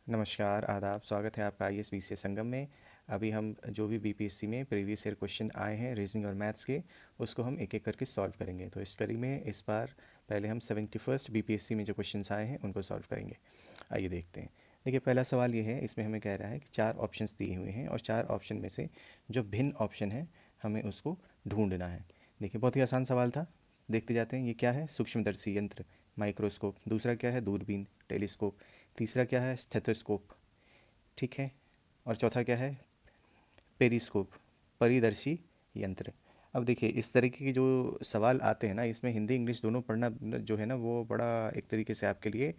नमस्कार, आदाब, स्वागत है आपका आईएएस बीसीए संगम में। अभी हम जो भी बीपीएससी में प्रीवियस ईयर क्वेश्चन आए हैं रीजनिंग और मैथ्स के, उसको हम एक एक करके सॉल्व करेंगे। तो इस कड़ी में इस बार पहले हम 71st बीपीएससी में जो क्वेश्चंस आए हैं उनको सॉल्व करेंगे। आइए देखते हैं। देखिए, पहला सवाल ये है, इसमें हमें कह रहा है कि 4 ऑप्शंस दिए हुए हैं और 4 ऑप्शन में से जो भिन्न ऑप्शन है हमें उसको ढूंढना है। देखिए, बहुत ही आसान सवाल था। देखते जाते हैं। ये क्या है? सूक्ष्मदर्शी यंत्र, माइक्रोस्कोप। दूसरा क्या है? दूरबीन, टेलीस्कोप। तीसरा क्या है? स्टेथोस्कोप। ठीक है। और चौथा क्या है? पेरिस्कोप, परिदर्शी यंत्र। अब देखिए, इस तरीके के जो सवाल आते हैं ना, इसमें हिंदी इंग्लिश दोनों पढ़ना जो है ना, वो बड़ा एक तरीके से आपके लिए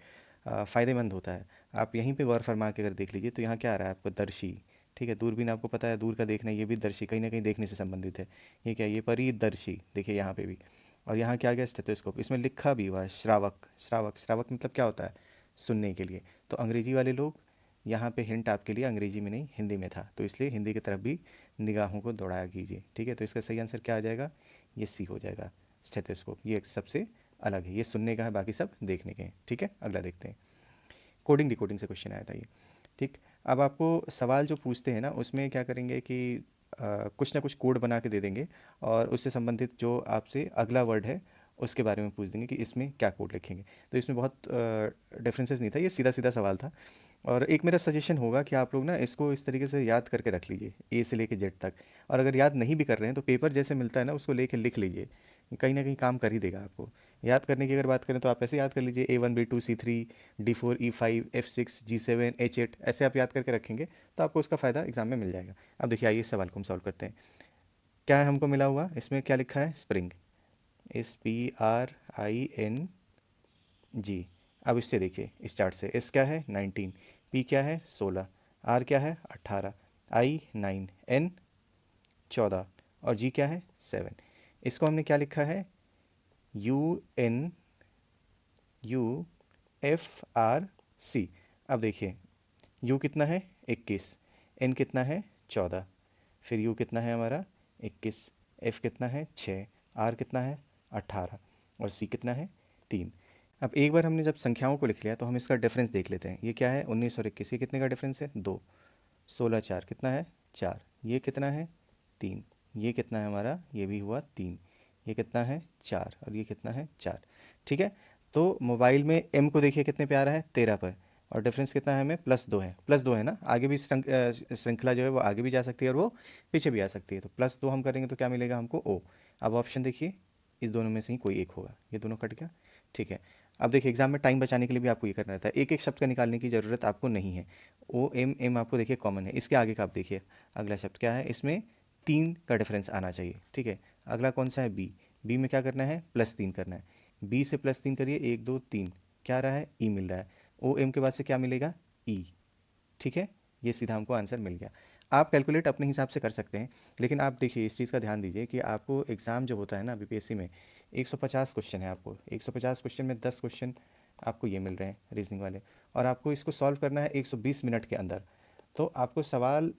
फ़ायदेमंद होता है। आप यहीं पे गौर फरमा के अगर देख लीजिए तो यहाँ क्या आ रहा है आपको? दर्शी। ठीक है। दूरबीन आपको पता है, दूर का देखना, ये भी दर्शी, कहीं ना कहीं देखने से संबंधित है। ये क्या है? ये परिदर्शी। देखिए यहाँ पे भी। और यहाँ क्या आ गया? स्टेथोस्कोप। इसमें लिखा भी हुआ है श्रावक। श्रावक, श्रावक मतलब क्या होता है? सुनने के लिए। तो अंग्रेजी वाले लोग, यहाँ पे हिंट आपके लिए अंग्रेजी में नहीं हिंदी में था, तो इसलिए हिंदी की तरफ भी निगाहों को दौड़ाया कीजिए। ठीक है। तो इसका सही आंसर क्या आ जाएगा? ये सी हो जाएगा, स्टेथोस्कोप। ये एक सबसे अलग है, ये सुनने का है, बाकी सब देखने के हैं। ठीक है। अगला देखते हैं। कोडिंग डिकोडिंग से क्वेश्चन आया था ये। ठीक। अब आपको सवाल जो पूछते हैं ना, उसमें क्या करेंगे कि कुछ ना कुछ कोड बना के दे देंगे और उससे संबंधित जो आपसे अगला वर्ड है उसके बारे में पूछ देंगे कि इसमें क्या कोड लिखेंगे। तो इसमें बहुत डिफरेंसेस नहीं था, ये सीधा सीधा सवाल था। और एक मेरा सजेशन होगा कि आप लोग ना इसको इस तरीके से याद करके रख लीजिए, ए से लेके जेड तक। और अगर याद नहीं भी कर रहे हैं तो पेपर जैसे मिलता है ना, उसको लेके लिख लीजिए। कहीं ना कहीं काम कर ही देगा आपको। याद करने की अगर बात करें तो आप ऐसे याद कर लीजिए, A1 B2 C3 D4 E5 F6 G7 H8, ऐसे आप याद करके रखेंगे तो आपको उसका फ़ायदा एग्जाम में मिल जाएगा। अब देखिए, आइए इस सवाल को हम सॉल्व करते हैं। क्या है हमको मिला हुआ? इसमें क्या लिखा है? Spring, SPRING। अब इससे देखिए, इस चार्ट से, एस क्या है? 19, पी क्या है? 16, आर क्या है? 18, आई 9, एन 14 और जी क्या है? 7। इसको हमने क्या लिखा है? UNUFRC। अब देखिए, यू कितना है? 21, एन कितना है? 14, फिर यू कितना है हमारा? 21, एफ कितना है? 6, आर कितना है? 18 और सी कितना है? 3। अब एक बार हमने जब संख्याओं को लिख लिया तो हम इसका डिफरेंस देख लेते हैं। ये क्या है? 19 और 21, ये कितने का डिफरेंस है? 2। 16 4 कितना है? 4। ये कितना है? 3। ये कितना है हमारा? ये भी हुआ 3। ये कितना है? 4 और ये कितना है? 4। ठीक है। तो मोबाइल में एम को देखिए कितने पे आ रहा है? 13 पर। और डिफरेंस कितना है हमें? +2 है। +2 है ना, आगे भी श्रृंखला जो है वो आगे भी जा सकती है और वो पीछे भी आ सकती है। तो +2 हम करेंगे तो क्या मिलेगा हमको? ओ। अब ऑप्शन देखिए, इस दोनों में से ही कोई एक होगा। ये दोनों कट गया। ठीक है। अब देखिए, एग्जाम में टाइम बचाने के लिए भी आपको ये करना रहता है, एक एक शब्द का निकालने की ज़रूरत आपको नहीं है। ओ एम एम आपको देखिए कॉमन है। इसके आगे का आप देखिए, अगला शब्द क्या है? इसमें 3 का डिफरेंस आना चाहिए। ठीक है। अगला कौन सा है? बी। बी में क्या करना है? +3 करना है। बी से +3 करिए, 1 2 3, क्या आ रहा है? ई मिल रहा है। ओ एम के बाद से क्या मिलेगा? ई। ठीक है। ये सीधा हमको आंसर मिल गया। आप कैलकुलेट अपने हिसाब से कर सकते हैं, लेकिन आप देखिए इस चीज़ का ध्यान दीजिए कि आपको एग्ज़ाम जो होता है ना बीपीएससी में, 150 क्वेश्चन है। आपको 150 क्वेश्चन में 10 क्वेश्चन आपको ये मिल रहे हैं रीजनिंग वाले, और आपको इसको सॉल्व करना है 120 मिनट के अंदर। तो आपको सवाल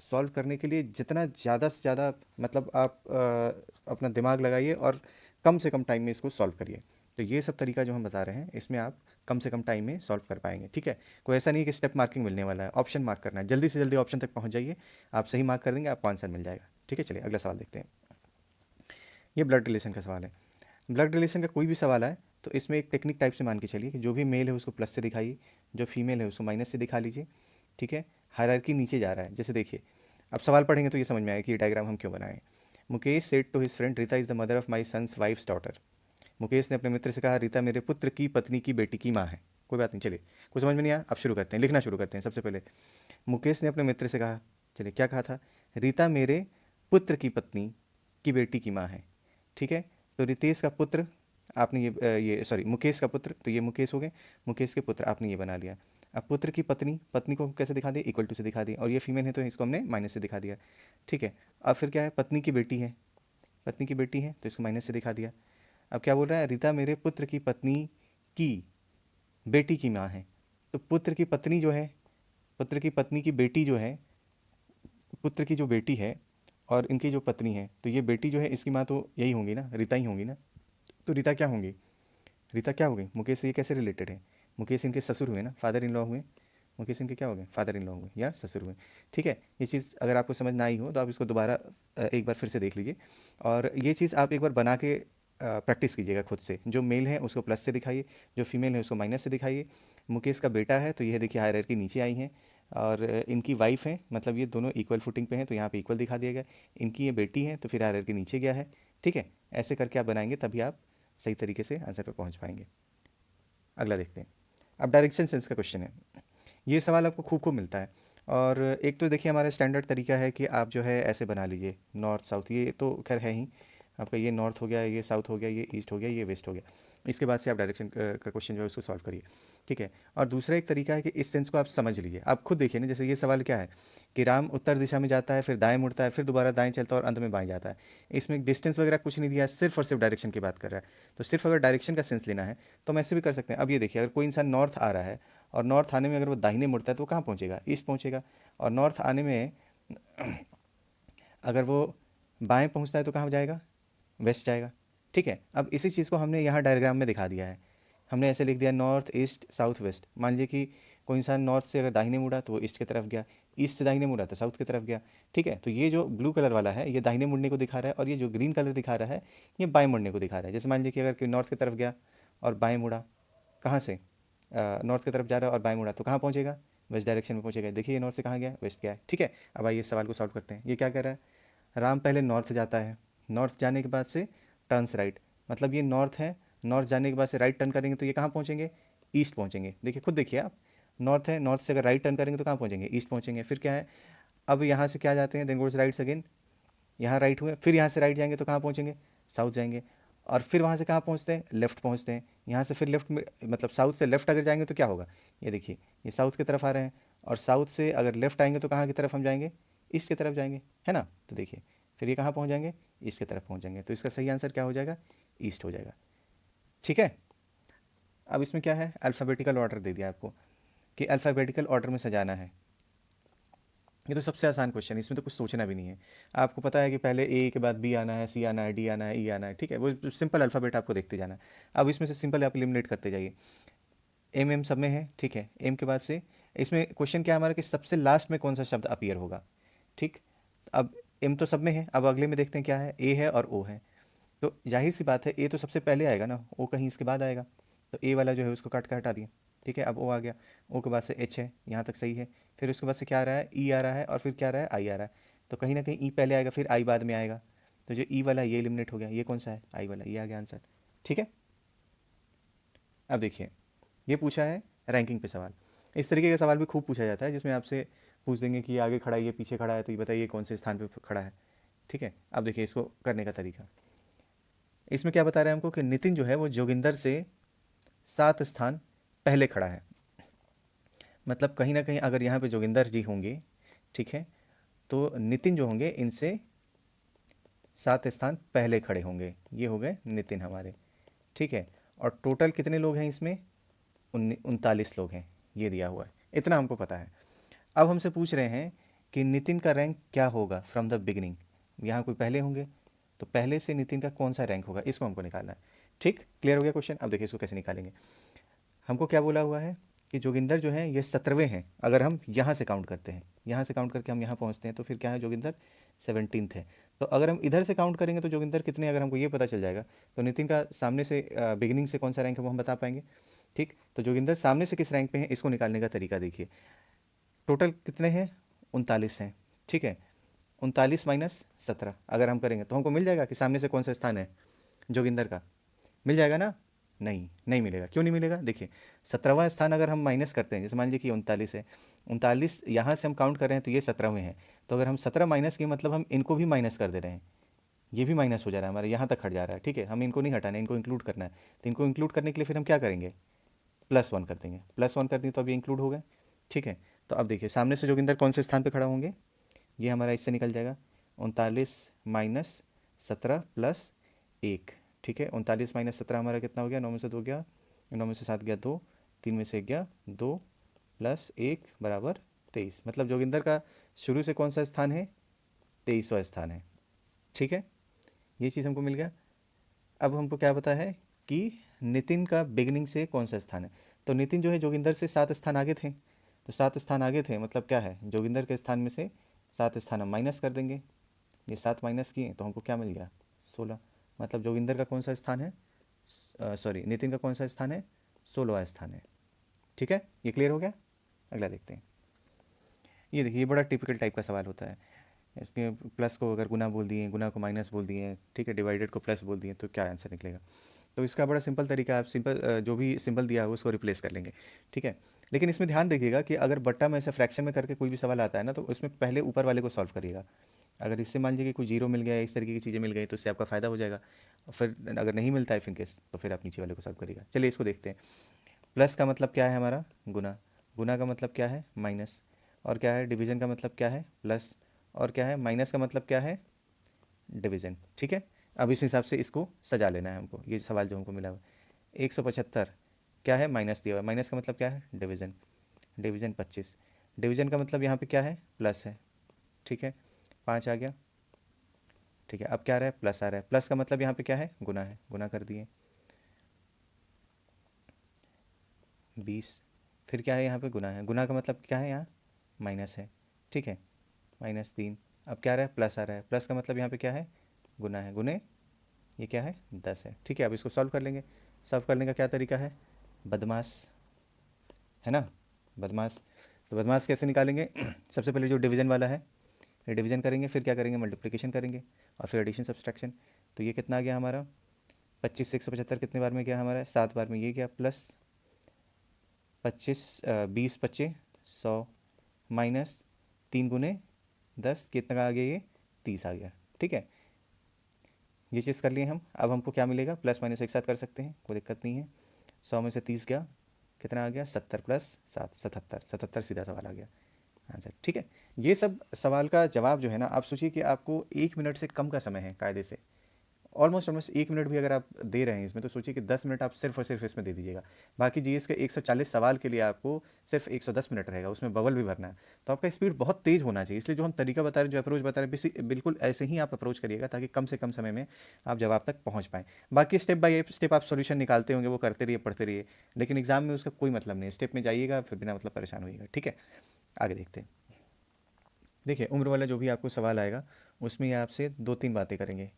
सॉल्व करने के लिए जितना ज़्यादा से ज़्यादा, मतलब आप अपना दिमाग लगाइए और कम से कम टाइम में इसको सॉल्व करिए। तो ये सब तरीका जो हम बता रहे हैं, इसमें आप कम से कम टाइम में सॉल्व कर पाएंगे। ठीक है। कोई ऐसा नहीं है कि स्टेप मार्किंग मिलने वाला है, ऑप्शन मार्क करना है। जल्दी से जल्दी ऑप्शन तक पहुंच जाइए, आप सही मार्क कर देंगे, आपको आंसर मिल जाएगा। ठीक है। चलिए अगला सवाल देखते हैं। ये ब्लड रिलेशन का सवाल है। ब्लड रिलेशन का कोई भी सवाल आए तो इसमें एक टेक्निक टाइप से मान के चलिए कि जो भी मेल है उसको प्लस से दिखाइए, जो फीमेल है उसको माइनस से दिखा लीजिए। ठीक है। हायरार्की नीचे जा रहा है। जैसे देखिए, अब सवाल पढ़ेंगे तो ये समझ में आएगा कि ये डायग्राम हम क्यों बनाए। Mukesh said to his friend Rita is the mother of my son's wife's daughter. Mukesh ने अपने मित्र से कहा, रीता मेरे पुत्र की पत्नी की बेटी की माँ है। कोई बात नहीं, चलिए, कुछ समझ में नहीं आया, अब शुरू करते हैं, लिखना शुरू करते हैं। सबसे पहले मुकेश ने अपने मित्र से कहा, चलिए क्या कहा था? रीता मेरे पुत्र की पत्नी की बेटी की माँ है। ठीक है। तो रितेश का पुत्र, आपने ये सॉरी, मुकेश का पुत्र, तो ये मुकेश हो गए, मुकेश के पुत्र आपने ये बना लिया। अब पुत्र की पत्नी, पत्नी को कैसे दिखा दिया? इक्वल टू से दिखा दिया, और ये फीमेल है तो इसको हमने माइनस से दिखा दिया। ठीक है। अब फिर क्या है? पत्नी की बेटी है, पत्नी की बेटी है तो इसको माइनस से दिखा दिया। अब क्या बोल रहा है? रीता मेरे पुत्र की पत्नी की बेटी की माँ है। तो पुत्र की पत्नी जो है, पुत्र की पत्नी की बेटी जो है, पुत्र की जो बेटी है और इनकी जो पत्नी है, तो ये बेटी जो है इसकी माँ तो यही होंगी ना, रीता ही होंगी ना। तो रीता क्या होंगी? रीता क्या हो गई? मुकेश से ये कैसे रिलेटेड है? मुकेश इनके ससुर हुए ना, फादर इन लॉ हुए। मुकेश इनके क्या हो गए, फादर इन लॉ हो गए या ससुर हुए। ठीक है, ये चीज़ अगर आपको समझ ना आई हो तो आप इसको दोबारा एक बार फिर से देख लीजिए, और ये चीज़ आप एक बार बना के प्रैक्टिस कीजिएगा खुद से। जो मेल है उसको प्लस से दिखाइए, जो फीमेल है उसको माइनस से दिखाइए। मुकेश का बेटा है तो यह देखिए हायरार्की नीचे आई है, और इनकी वाइफ है, मतलब ये दोनों इक्वल फुटिंग पे हैं तो यहाँ पे इक्वल दिखा दिया गया। इनकी ये बेटी है तो फिर हायरार्की नीचे गया है। ठीक है, ऐसे करके आप बनाएंगे तभी आप सही तरीके से आंसर पे पहुँच पाएंगे। अगला देखते हैं। अब डायरेक्शन सेंस का क्वेश्चन है। ये सवाल आपको खूब खूब मिलता है, और एक तो देखिए हमारा स्टैंडर्ड तरीका है कि आप जो है ऐसे बना लीजिए, नॉर्थ साउथ, ये तो खैर है ही आपका, ये नॉर्थ हो गया, ये साउथ हो गया, ये ईस्ट हो गया, ये वेस्ट हो गया। इसके बाद से आप डायरेक्शन का क्वेश्चन जो है उसको सॉल्व करिए। ठीक है, और दूसरा एक तरीका है कि इस सेंस को आप समझ लीजिए। आप खुद देखिए ना, जैसे ये सवाल क्या है कि राम उत्तर दिशा में जाता है, फिर दाएं मुड़ता है, फिर दोबारा दाएं चलता है और अंत में बाएं जाता है। इसमें डिस्टेंस वगैरह कुछ नहीं दिया है, सिर्फ और सिर्फ डायरेक्शन की बात कर रहा है। तो सिर्फ अगर डायरेक्शन का सेंस लेना है तो हम ऐसे भी कर सकते हैं। अब ये देखिए, अगर कोई इंसान नॉर्थ आ रहा है और नॉर्थ आने में अगर वो दाहिने मुड़ता है तो वो कहाँ पहुँचेगा, ईस्ट पहुँचेगा। और नॉर्थ आने में अगर वो बाएं पहुँचता है तो कहाँ जाएगा, वेस्ट जाएगा। ठीक है, अब इसी चीज़ को हमने यहाँ डायग्राम में दिखा दिया है। हमने ऐसे लिख दिया नॉर्थ ईस्ट साउथ वेस्ट। मान लीजिए कि कोई इंसान नॉर्थ से अगर दाहिने मुड़ा तो वो ईस्ट की तरफ गया, ईस्ट से दाहिने मुड़ा तो साउथ की तरफ गया। ठीक है, तो ये जो ब्लू कलर वाला है ये दाहिने मुड़ने को दिखा रहा है, और ये जो ग्रीन कलर दिखा रहा है ये बाएं मुड़ने को दिखा रहा है। जैसे मान लीजिए कि अगर कोई नॉर्थ की तरफ गया और बाएं मुड़ा, कहाँ से, नॉर्थ की तरफ जा रहा है और बाएं मुड़ा तो कहाँ पहुँचेगा, वेस्ट डायरेक्शन में पहुँचेगा। देखिए ये नॉर्थ से कहाँ गया, वेस्ट गया है। ठीक है, अब आइए इस सवाल को सॉल्व करते हैं। ये क्या कह रहा है, राम पहले नॉर्थ जाता है, नॉर्थ जाने के बाद से टर्न्स राइट, मतलब ये नॉर्थ है, नॉर्थ जाने के बाद से राइट टर्न करेंगे तो ये कहाँ पहुँचेंगे, ईस्ट पहुँचेंगे। देखिए खुद देखिए आप, नॉर्थ है, नॉर्थ से अगर राइट टर्न करेंगे तो कहाँ पहुँचेंगे, ईस्ट पहुँचेंगे। फिर क्या है, अब यहाँ से क्या जाते हैं, देन गोज राइट्स अगेन, यहाँ राइट हुए, फिर यहाँ से राइट जाएंगे तो कहाँ पहुँचेंगे, साउथ जाएंगे। और फिर वहाँ से कहाँ पहुँचते हैं, लेफ्ट पहुँचते हैं। यहाँ से फिर लेफ्ट में, मतलब साउथ से लेफ्ट अगर जाएंगे तो क्या होगा, ये देखिए ये साउथ की तरफ आ रहे हैं, और साउथ से अगर लेफ्ट आएंगे तो कहाँ की तरफ हम जाएंगे, ईस्ट की तरफ जाएंगे, है ना। तो देखिए फिर ये कहाँ पहुँच जाएंगे, ईस्ट की तरफ पहुँच जाएंगे। तो इसका सही आंसर क्या हो जाएगा, ईस्ट हो जाएगा। ठीक है, अब इसमें क्या है, अल्फ़ाबेटिकल ऑर्डर दे दिया आपको कि अल्फ़ाबेटिकल ऑर्डर में सजाना है। ये तो सबसे आसान क्वेश्चन है, इसमें तो कुछ सोचना भी नहीं है। आपको पता है कि पहले ए के बाद बी आना है, सी आना है, डी आना है, ई आना है। ठीक है, वो सिंपल अल्फ़ाबेट आपको देखते जाना है। अब इसमें से सिंपल आप एलिमिनेट करते जाइए। एम एम सब में है, ठीक है, एम के बाद से इसमें क्वेश्चन क्या है हमारा कि सबसे लास्ट में कौन सा शब्द अपीयर होगा। ठीक, अब एम तो सब में है, अब अगले में देखते हैं क्या है, ए है और ओ है। तो जाहिर सी बात है ए तो सबसे पहले आएगा ना, ओ कहीं इसके बाद आएगा। तो ए वाला जो है उसको काट के हटा दिया। ठीक है, अब ओ आ गया, ओ के बाद से एच है, यहाँ तक सही है। फिर उसके बाद से क्या आ रहा है, ई आ रहा है, और फिर क्या आ रहा है, आई आ रहा है। तो कहीं ना कहीं ई पहले आएगा, फिर आई बाद में आएगा। तो जो ई वाला है ये एलिमिनेट हो गया, ये कौन सा है, आई वाला, ये आ गया आंसर। ठीक है, अब देखिए ये पूछा है रैंकिंग पे सवाल। इस तरीके का सवाल भी खूब पूछा जाता है, जिसमें आपसे पूछ देंगे कि ये आगे खड़ा है, ये पीछे खड़ा है, तो ये बताइए कौन से स्थान पे खड़ा है। ठीक है, अब देखिए इसको करने का तरीका। इसमें क्या बता रहे हैं हमको कि नितिन जो है वो जोगिंदर से 7 स्थान पहले खड़ा है। मतलब कहीं ना कहीं अगर यहाँ पे जोगिंदर जी होंगे, ठीक है, तो नितिन जो होंगे इनसे 7 स्थान पहले खड़े होंगे। ये हो गए नितिन हमारे। ठीक है, और टोटल कितने लोग हैं इसमें, 39 लोग हैं, ये दिया हुआ है, इतना हमको पता है। अब हमसे पूछ रहे हैं कि नितिन का रैंक क्या होगा फ्रॉम द बिगिनिंग। यहाँ कोई पहले होंगे तो पहले से नितिन का कौन सा रैंक होगा, इसको हमको निकालना है। ठीक, क्लियर हो गया क्वेश्चन। अब देखिए इसको कैसे निकालेंगे। हमको क्या बोला हुआ है कि जोगिंदर जो है ये 17वें हैं, अगर हम यहाँ से काउंट करते हैं, यहाँ से काउंट करके हम यहाँ पहुँचते हैं तो फिर क्या है, जोगिंदर 17th है। तो अगर हम इधर से काउंट करेंगे तो जोगिंदर कितने, अगर हमको ये पता चल जाएगा तो नितिन का सामने से बिगिनिंग से कौन सा रैंक है वो हम बता पाएंगे। ठीक, तो जोगिंदर सामने से किस रैंक पे है, इसको निकालने का तरीका देखिए। टोटल कितने हैं, 39 हैं। ठीक है, 39 माइनस 17 अगर हम करेंगे तो हमको मिल जाएगा कि सामने से कौन सा स्थान है, जोगिंदर का। मिल जाएगा ना, नहीं नहीं मिलेगा। क्यों नहीं मिलेगा, देखिए 17वां स्थान अगर हम माइनस करते हैं, जैसे मान लीजिए कि 39 है, 39 यहाँ से हम काउंट कर रहे हैं तो ये 17वें हैं। तो अगर हम 17 माइनस किए मतलब हम इनको भी माइनस कर दे रहे हैं, ये भी माइनस हो जा रहा है हमारे, यहाँ तक हट जा रहा है। ठीक है, हम इनको नहीं हटाना है, इनको इंक्लूड करना है। तो इनको इंक्लूड करने के लिए फिर हम क्या करेंगे, +1 कर देंगे। +1 कर दें तो अब ये इंक्लूड हो गए। ठीक है, तो अब देखिए सामने से जोगिंदर कौन से स्थान पे खड़ा होंगे, ये हमारा इससे निकल जाएगा 39 माइनस 17 प्लस 1। ठीक है, 39 माइनस 17 हमारा कितना हो गया, 9 में से 2 गया, 9 में से 7 गया 2, 3 में से 1 गया 2, प्लस 1 बराबर 23। मतलब जोगिंदर का शुरू से कौन सा स्थान है, 23वां स्थान है। ठीक है, ये चीज़ हमको मिल गया। अब हमको क्या पता है कि नितिन का बिगिनिंग से कौन सा स्थान है। तो नितिन जो है जोगिंदर से 7 स्थान आगे थे, तो 7 स्थान आगे थे, मतलब क्या है, जोगिंदर के स्थान में से 7 स्थान हम माइनस कर देंगे। ये 7 माइनस किए तो हमको क्या मिल गया, 16। मतलब जोगिंदर का कौन सा स्थान है, सॉरी नितिन का कौन सा स्थान है, 16वां स्थान है। ठीक है, ये क्लियर हो गया। अगला देखते हैं। ये देखिए, ये बड़ा टिपिकल टाइप का सवाल होता है। इसके प्लस को अगर गुना बोल दिए, गुना को माइनस बोल दिए, ठीक है, डिवाइडेड को प्लस बोल दिए, तो क्या आंसर निकलेगा। तो इसका बड़ा सिंपल तरीका है, आप सिंपल जो भी सिंबल दिया है उसको रिप्लेस कर लेंगे। ठीक है, लेकिन इसमें ध्यान देखिएगा कि अगर बट्टा में ऐसे फ्रैक्शन में करके कोई भी सवाल आता है ना, तो उसमें पहले ऊपर वाले को सॉल्व करिएगा। अगर इससे मान लीजिए कि कोई जीरो मिल गया, इस तरीके की चीज़ें मिल गई, तो इससे आपका फ़ायदा हो जाएगा। और फिर अगर नहीं मिलता है फिर केस, तो फिर आप नीचे वाले को सॉल्व करिएगा। चलिए इसको देखते हैं। प्लस का मतलब क्या है हमारा, गुना। गुना का मतलब क्या है, माइनस। और क्या है, डिवीज़न का मतलब क्या है, प्लस। और क्या है, माइनस का मतलब क्या है, डिवीज़न। ठीक है, अब इस हिसाब से इसको सजा लेना है हमको, ये सवाल जो हमको मिला हुआ। 175 क्या है, माइनस दिया हुआ है, माइनस का मतलब क्या है, डिवीज़न। डिवीज़न 25, डिवीज़न का मतलब यहाँ पे क्या है, प्लस है। ठीक है, 5 आ गया। ठीक है, अब क्या आ रहा है, प्लस आ रहा है, प्लस का मतलब यहाँ पे क्या है, गुना है, गुना कर दिए। 20, फिर क्या है यहाँ पे, गुना है, गुना का मतलब क्या है, यहाँ माइनस है। ठीक है, -3। अब क्या आ रहा है, प्लस आ रहा है, प्लस का मतलब यहाँ पे क्या है, गुना है, गुने ये क्या है, 10 है। ठीक है, अब इसको सॉल्व कर लेंगे। सॉल्व करने का क्या तरीका है, बदमाश, है ना, बदमाश। तो बदमाश कैसे निकालेंगे सबसे पहले जो डिवीज़न वाला है, डिवीज़न करेंगे, फिर क्या करेंगे, मल्टीप्लिकेशन करेंगे, और फिर एडिशन सब्सट्रैक्शन। तो ये कितना आ गया हमारा, 25 से 175 कितने बार में गया हमारा, 7 बार में, ये गया प्लस 20 25 100 माइनस 3 × 10 कितना का आ गया, ये 30 आ गया। ठीक है, ये चीज़ कर लिए हम। अब हमको क्या मिलेगा, प्लस माइनस एक साथ कर सकते हैं, कोई दिक्कत नहीं है। 100 में से 30 गया, कितना आ गया, 70 + 7 77, 77 सीधा सवाल आ गया आंसर। ठीक है, ये सब सवाल का जवाब जो है ना, आप सोचिए कि आपको 1 मिनट से कम का समय है कायदे से। ऑलमोस्ट ऑलमोस्ट 1 मिनट भी अगर आप दे रहे हैं इसमें, तो सोचिए कि 10 मिनट आप सिर्फ और सिर्फ इसमें दे दीजिएगा। बाकी जीएस के 140 सवाल के लिए आपको सिर्फ 110 मिनट रहेगा, उसमें बबल भी भरना है। तो आपका स्पीड बहुत तेज़ होना चाहिए। इसलिए जो हम तरीका बता रहे हैं, जो अप्रोच बता रहे हैं, बिल्कुल ऐसे ही आप अप्रोच करिएगा, ताकि कम से कम समय में आप जवाब तक पहुँच पाएँ। बाकी स्टेप बाय स्टेप आप सोल्यूशन निकालते होंगे, वो करते रहिए, पढ़ते रहिए, लेकिन एग्जाम में उसका कोई मतलब नहीं। स्टेप में जाइएगा, फिर बिना मतलब परेशान होइएगा। ठीक है, आगे देखते हैं। देखिए, उम्र वाला जो भी आपको सवाल आएगा, उसमें ये आपसे 2 3 बातें करेंगे।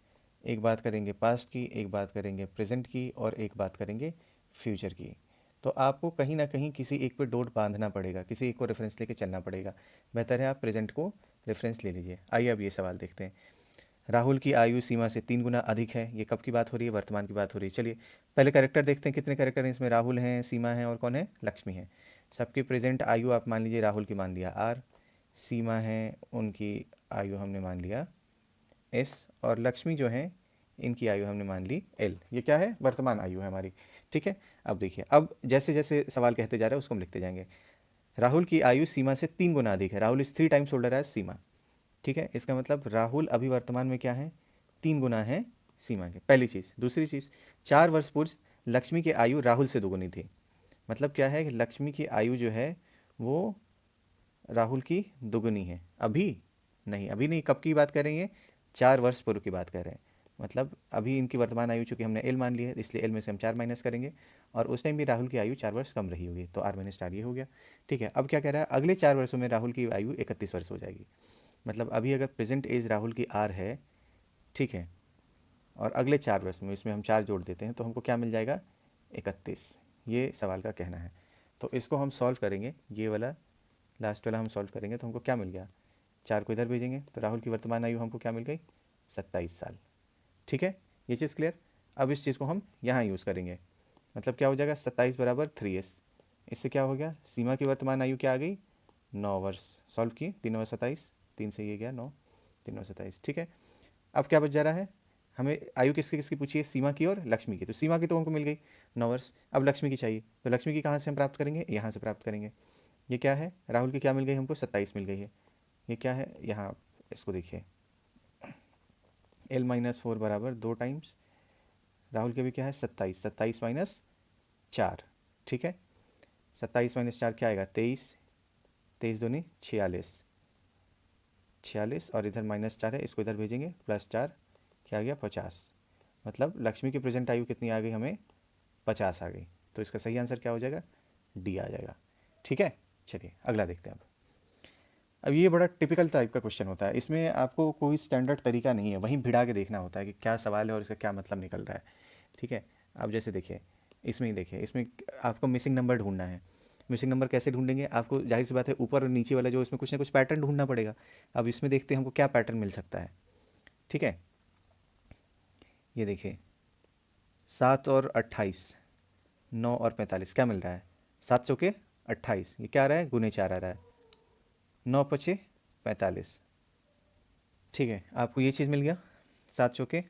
एक बात करेंगे पास्ट की, एक बात करेंगे प्रेजेंट की, और एक बात करेंगे फ्यूचर की। तो आपको कहीं ना कहीं किसी एक पे डोट बांधना पड़ेगा, किसी एक को रेफरेंस लेके चलना पड़ेगा। बेहतर है आप प्रेजेंट को रेफरेंस ले लीजिए। आइए अब ये सवाल देखते हैं। राहुल की आयु सीमा से 3 गुना अधिक है। ये कब की बात हो रही है, वर्तमान की बात हो रही है। चलिए पहले कैरेक्टर देखते हैं, कितने कैरेक्टर हैं इसमें, राहुल हैं, सीमा है, और कौन है, लक्ष्मी है। सबकी प्रेजेंट आयु आप मान लीजिए, राहुल की मान लिया R, सीमा है, उनकी आयु हमने मान लिया S, और लक्ष्मी जो है, इनकी आयु हमने मान ली L। ये क्या है, वर्तमान आयु है हमारी। ठीक है, अब देखिए, अब जैसे जैसे सवाल कहते जा रहे हैं उसको हम लिखते जाएंगे। राहुल की आयु सीमा से 3 गुना अधिक है। Rahul is 3 times older as Seema. ठीक है, इसका मतलब राहुल अभी वर्तमान में क्या है, 3 गुना है सीमा के, पहली चीज़। दूसरी चीज़, 4 वर्ष पूर्व लक्ष्मी की आयु राहुल से 2 गुनी थी। मतलब क्या है कि लक्ष्मी की आयु जो है वो राहुल की 2 गुनी है। अभी नहीं, अभी नहीं, कब की बात कर रही है, 4 वर्ष पूर्व की बात कर रहे हैं। मतलब अभी इनकी वर्तमान आयु चूँकि हमने एल मान ली है, इसलिए एल में से हम 4 माइनस करेंगे, और उस टाइम भी राहुल की आयु 4 वर्ष कम रही होगी, तो R - R ये हो गया। ठीक है, अब क्या कह रहा है, अगले 4 वर्षों में राहुल की आयु 31 वर्ष हो जाएगी। मतलब अभी अगर प्रेजेंट एज राहुल की R है, ठीक है, और अगले 4 वर्ष में इसमें हम 4 जोड़ देते हैं, तो हमको क्या मिल जाएगा, 31। ये सवाल का कहना है। तो इसको हम सॉल्व करेंगे, ये वाला लास्ट वाला हम सॉल्व करेंगे, तो हमको क्या मिल गया, 4 को इधर भेजेंगे, तो राहुल की वर्तमान आयु हमको क्या मिल गई, 27 साल। ठीक है, ये चीज़ क्लियर। अब इस चीज़ को हम यहाँ यूज़ करेंगे। मतलब क्या हो जाएगा, 27 = 3s। इससे क्या हो गया, सीमा की वर्तमान आयु क्या आ गई, 9 वर्ष। सॉल्व किए, 3 × 9 = 27, 3 से ये गया 9, 3 × 9 = 27। ठीक है, अब क्या बच जा रहा है, हमें आयु किसकी किसकी पूछी है, सीमा की और लक्ष्मी की। तो सीमा की तो हमको मिल गई 9 वर्ष, अब लक्ष्मी की चाहिए। तो लक्ष्मी की कहाँ से हम प्राप्त करेंगे, यहाँ से प्राप्त करेंगे। ये क्या है, राहुल की क्या मिल गई हमको, 27 मिल गई है। ये क्या है, यहाँ इसको देखिए, L - 4 = 2 टाइम्स राहुल के भी क्या है, 27, 27 - 4। ठीक है, 27 - 4 क्या आएगा, 23, 23 दूनी 46, 46, और इधर -4 है, इसको इधर भेजेंगे, +4 क्या आ गया, 50। मतलब लक्ष्मी की प्रेजेंट आयु कितनी आ गई हमें, 50 आ गई। तो इसका सही आंसर क्या हो जाएगा, D आ जाएगा। ठीक है, चलिए अगला देखते हैं अब ये बड़ा टिपिकल टाइप का क्वेश्चन होता है, इसमें आपको कोई स्टैंडर्ड तरीका नहीं है, वहीं भिड़ा के देखना होता है कि क्या सवाल है और इसका क्या मतलब निकल रहा है। ठीक है, अब जैसे देखिए इसमें ही देखिए, इसमें आपको मिसिंग नंबर ढूंढना है। मिसिंग नंबर कैसे ढूंढेंगे, आपको जाहिर सी बात है ऊपर और नीचे वाला जो इसमें कुछ ना कुछ पैटर्न ढूंढना पड़ेगा। अब इसमें देखते हैं हमको क्या पैटर्न मिल सकता है। ठीक है, ये देखिए 7 और 28, 9 और 45 क्या मिल रहा है, 7 चौके 28, ये क्या आ रहा है, गुने 4 आ रहा है, 9 पचे 45। ठीक है, आपको ये चीज़ मिल गया, 7 चौके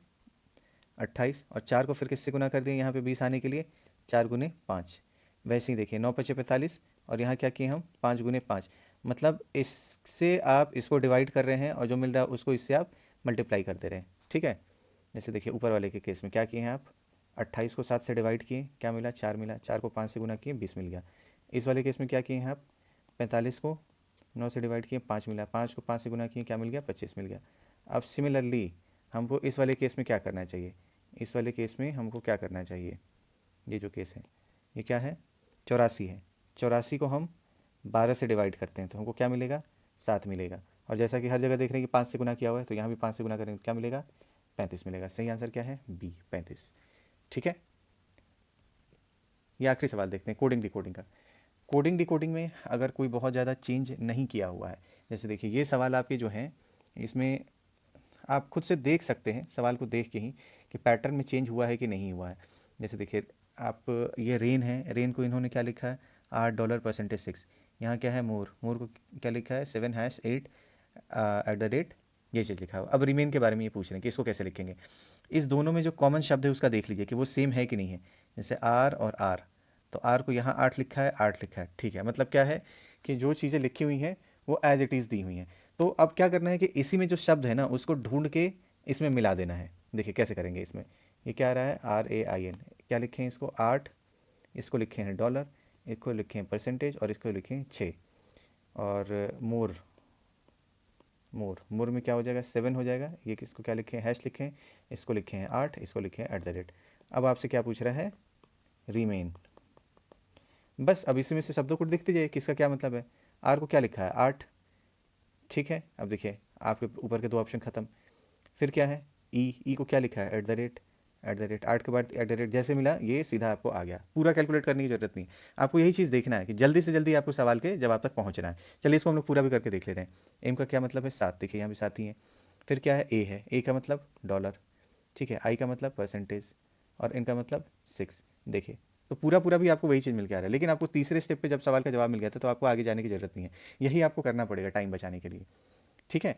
28 और 4 को फिर किससे गुना कर दिए यहाँ पे 20 आने के लिए, 4 गुने 5। वैसे ही देखिए 9 पचे 45 और यहाँ क्या किए हम, 5 गुने 5, मतलब इससे आप इसको डिवाइड कर रहे हैं और जो मिल रहा है उसको इससे आप मल्टीप्लाई कर दे रहे हैं। ठीक है, जैसे देखिए ऊपर वाले के केस में क्या किए हैं आप, 28 को 7 से डिवाइड किए, क्या मिला, 4 मिला, 4 को 5 से गुना किए, 20 मिल गया। इस वाले केस में क्या किए हैं आप, 45 को 9 से डिवाइड किए, 5 मिला, 5 को 5 से गुना किए, क्या मिल गया, 25 मिल गया। अब सिमिलरली हमको इस वाले केस में क्या करना चाहिए, इस वाले केस में हमको क्या करना चाहिए, ये जो केस है ये क्या है, 84 है। 84 को हम 12 से डिवाइड करते हैं तो हमको क्या मिलेगा, 7 मिलेगा। और जैसा कि हर जगह देख रहे हैं कि 5 से गुना किया हुआ है तो यहाँ भी 5 से गुना करेंगे तो क्या मिलेगा, 35 मिलेगा। सही आंसर क्या है, बी 35। ठीक है, ये आखिरी सवाल देखते हैं कोडिंग डिकोडिंग का। कोडिंग डिकोडिंग में अगर कोई बहुत ज़्यादा चेंज नहीं किया हुआ है, जैसे देखिए ये सवाल आपके जो हैं इसमें आप खुद से देख सकते हैं सवाल को देख के ही कि पैटर्न में चेंज हुआ है कि नहीं हुआ है। जैसे देखिए आप, ये रेन है, रेन को इन्होंने क्या लिखा है, $8 %6। यहाँ क्या है, मोर, मोर को क्या लिखा है, 7#8 @ ये चीज़ लिखा हुआ। अब रिमेन के बारे में ये पूछ रहे हैं कि इसको कैसे लिखेंगे। इस दोनों में जो कॉमन शब्द है उसका देख लीजिए कि वो सेम है कि नहीं है। जैसे आर और आर, तो आर को यहाँ 8 लिखा है, 8 लिखा है, ठीक है, मतलब क्या है कि जो चीज़ें लिखी हुई हैं वो एज इट इज़ दी हुई हैं। तो अब क्या करना है कि इसी में जो शब्द है ना उसको ढूंढ के इसमें मिला देना है। देखिए कैसे करेंगे, इसमें ये क्या आ रहा है, RAIN, क्या लिखे हैं इसको, 8, इसको लिखे हैं डॉलर, इसको लिखे हैं परसेंटेज और इसको लिखे हैं 6। और मोर, मोर, मोर में क्या हो जाएगा, 7 हो जाएगा। ये किसको क्या लिखे हैं, हैश लिखे हैं, इसको लिखे हैं 8, इसको लिखे हैं @ अब आपसे क्या पूछ रहा है, रिमेन। बस अब इसी में से शब्दों को देखते जाइए किसका क्या मतलब है। आर को क्या लिखा है, 8, ठीक है। अब देखिए आपके ऊपर के 2 ऑप्शन खत्म। फिर क्या है, ई को क्या लिखा है, @ 8 के बाद @ जैसे मिला ये सीधा आपको आ गया। पूरा कैलकुलेट करने की जरूरत नहीं, आपको यही चीज़ देखना है कि जल्दी से जल्दी आपको सवाल के जवाब तक पहुंचना है। चलिए इसको हम लोग पूरा भी करके देख ले रहे हैं। एम का क्या मतलब है, 7, देखिए यहाँ भी 7 ही है। फिर क्या है, ए है, ए का मतलब डॉलर, ठीक है, आई का मतलब परसेंटेज और इनका मतलब 6। देखिए तो पूरा पूरा भी आपको वही चीज़ मिल के आ रहा है, लेकिन आपको तीसरे स्टेप पे जब सवाल का जवाब मिल गया था तो आपको आगे जाने की ज़रूरत नहीं है, यही आपको करना पड़ेगा टाइम बचाने के लिए। ठीक है,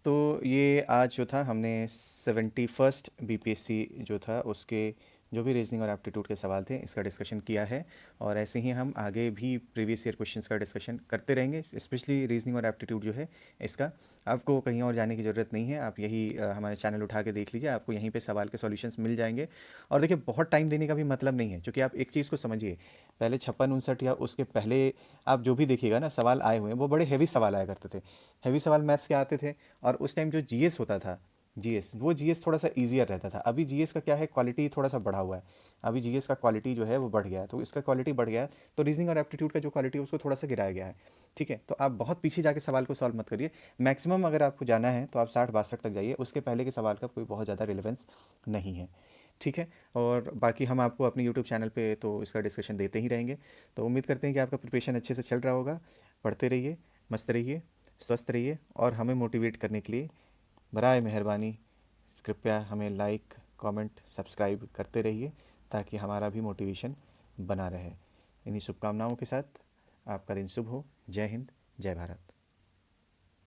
तो ये आज जो था हमने 71st BPSC जो था उसके जो भी रीजनिंग और एप्टीट्यूड के सवाल थे इसका डिस्कशन किया है। और ऐसे ही हम आगे भी प्रीवियस ईयर क्वेश्चंस का डिस्कशन करते रहेंगे, स्पेशली रीजनिंग और एप्टीट्यूड जो है इसका। आपको कहीं और जाने की ज़रूरत नहीं है, आप यही हमारे चैनल उठा के देख लीजिए, आपको यहीं पे सवाल के सॉल्यूशंस मिल जाएंगे। और देखिए बहुत टाइम देने का भी मतलब नहीं है, क्योंकि आप एक चीज़ को समझिए, पहले 56 59 या उसके पहले आप जो भी देखिएगा ना सवाल आए हुए हैं वो बड़े हैवी सवाल आया करते थे। हैवी सवाल मैथ्स के आते थे। और उस टाइम जो जीएस होता था, जीएस, वो जीएस थोड़ा सा ईजियर रहता था। अभी जीएस का क्या है, क्वालिटी थोड़ा सा बढ़ा हुआ है। अभी जीएस का क्वालिटी जो है वो बढ़ गया है, तो इसका क्वालिटी बढ़ गया है, तो रीजनिंग और एप्टीट्यूड का जो क्वालिटी है उसको थोड़ा सा गिराया गया है। ठीक है, तो आप बहुत पीछे जाके सवाल को सॉल्व मत करिए। मैक्सिमम अगर आपको जाना है तो आप 60 62 तक जाइए, उसके पहले के सवाल का कोई बहुत ज़्यादा रिलेवेंस नहीं है। ठीक है, और बाकी हम आपको अपने यूट्यूब चैनल पे तो इसका डिस्कशन देते ही रहेंगे। तो उम्मीद करते हैं कि आपका प्रिपरेशन अच्छे से चल रहा होगा। पढ़ते रहिए, मस्त रहिए, स्वस्थ रहिए, और हमें मोटिवेट करने के लिए बराए मेहरबानी कृपया हमें लाइक, कमेंट, सब्सक्राइब करते रहिए, ताकि हमारा भी मोटिवेशन बना रहे। इन्हीं शुभकामनाओं के साथ आपका दिन शुभ हो। जय हिंद, जय भारत।